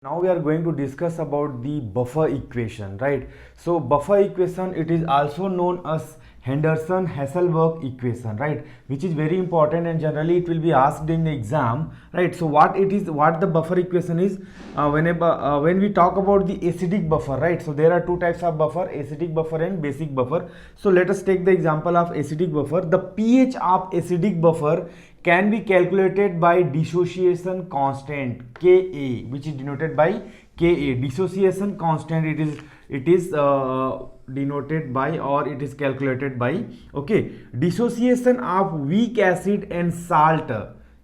Now we are going to discuss about the buffer equation, right? So buffer equation, it is also known as Henderson-Hasselbalch equation, right? Which is very important and generally it will be asked in the exam, right? So what it is, what the buffer equation is, when we talk about the acidic buffer, right? So there are two types of buffer, acidic buffer and basic buffer. So let us take the example of acidic buffer. The pH of acidic buffer can be calculated by dissociation constant Ka, which is denoted by Ka. Dissociation constant, it is denoted by, or it is calculated by, okay, dissociation of weak acid and salt,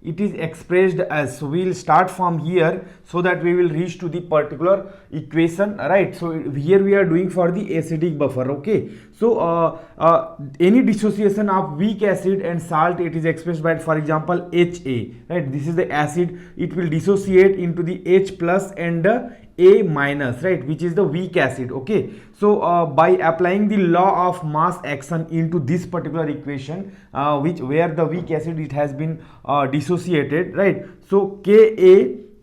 it is expressed as, so we will start from here so that we will reach to the particular equation, right? So here we are doing for the acidic buffer, okay? So any dissociation of weak acid and salt, it is expressed by, for example, Ha, right? This is the acid, it will dissociate into the H plus and A minus, right, which is the weak acid, okay? So by applying the law of mass action into this particular equation, where the weak acid, it has been dissociated, right? So Ka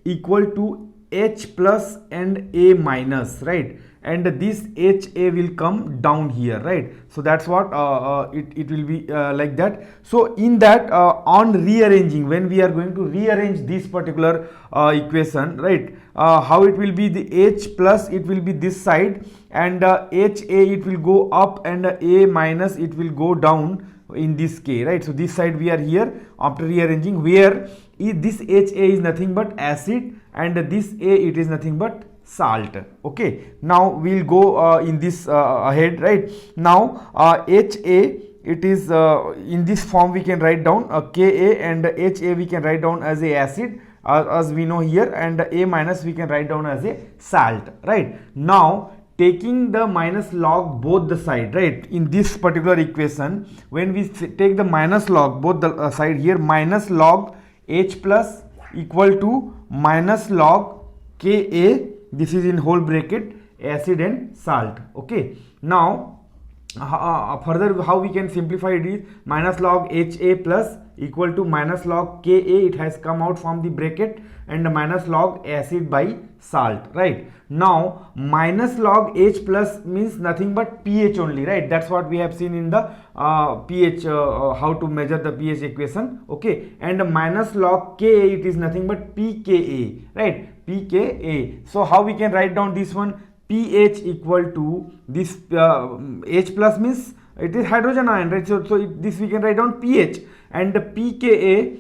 equal to H plus and A minus, right? And this Ha will come down here, right? So that's what it will be like that. So in that, on rearranging, when we are going to rearrange this particular equation, right, how it will be, the H plus, it will be this side, and Ha, it will go up, and A minus, it will go down in this K, right? So this side we are here after rearranging, where this Ha is nothing but acid and this A, it is nothing but salt, okay? Now we'll go in this ahead, right? Now Ha, it is in this form we can write down Ka, and Ha we can write down as a acid, as we know here, and A minus we can write down as a salt, right? Now taking the minus log both the side, right, in this particular equation, when we take the minus log both the side here, minus log H plus equal to minus log Ka, this is in whole bracket, acid and salt, okay? Now further how we can simplify it is minus log Ha plus equal to minus log Ka, it has come out from the bracket, and minus log acid by salt, right? Now minus log H plus means nothing but pH only, right? That's what we have seen in the pH, how to measure the pH equation, okay? And minus log Ka, it is nothing but pKa, right? pKa. So how we can write down this one? pH equal to this H plus means it is hydrogen ion, right? So this we can write down pH, and the pKa,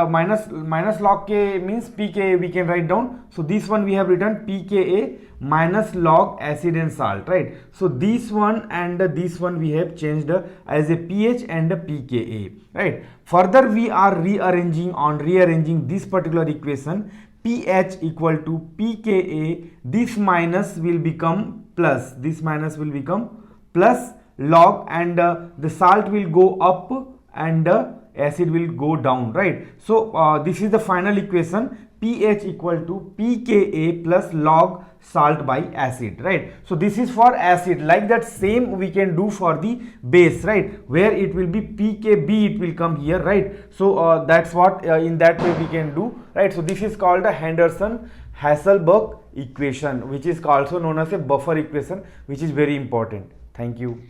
minus log K means pKa we can write down. So this one we have written pKa minus log acid and salt, right? So this one and this one we have changed as a pH and a pKa, right? Further we are rearranging this particular equation. pH equal to pKa, this minus will become plus, this minus will become plus log, and the salt will go up and acid will go down, right? So this is the final equation, pH equal to pKa plus log salt by acid, right? So this is for acid. Like that same we can do for the base, right, where it will be pKb, it will come here, right? So that's what in that way we can do, right? So this is called a Henderson-Hasselbalch equation, which is also known as a buffer equation, which is very important. Thank you.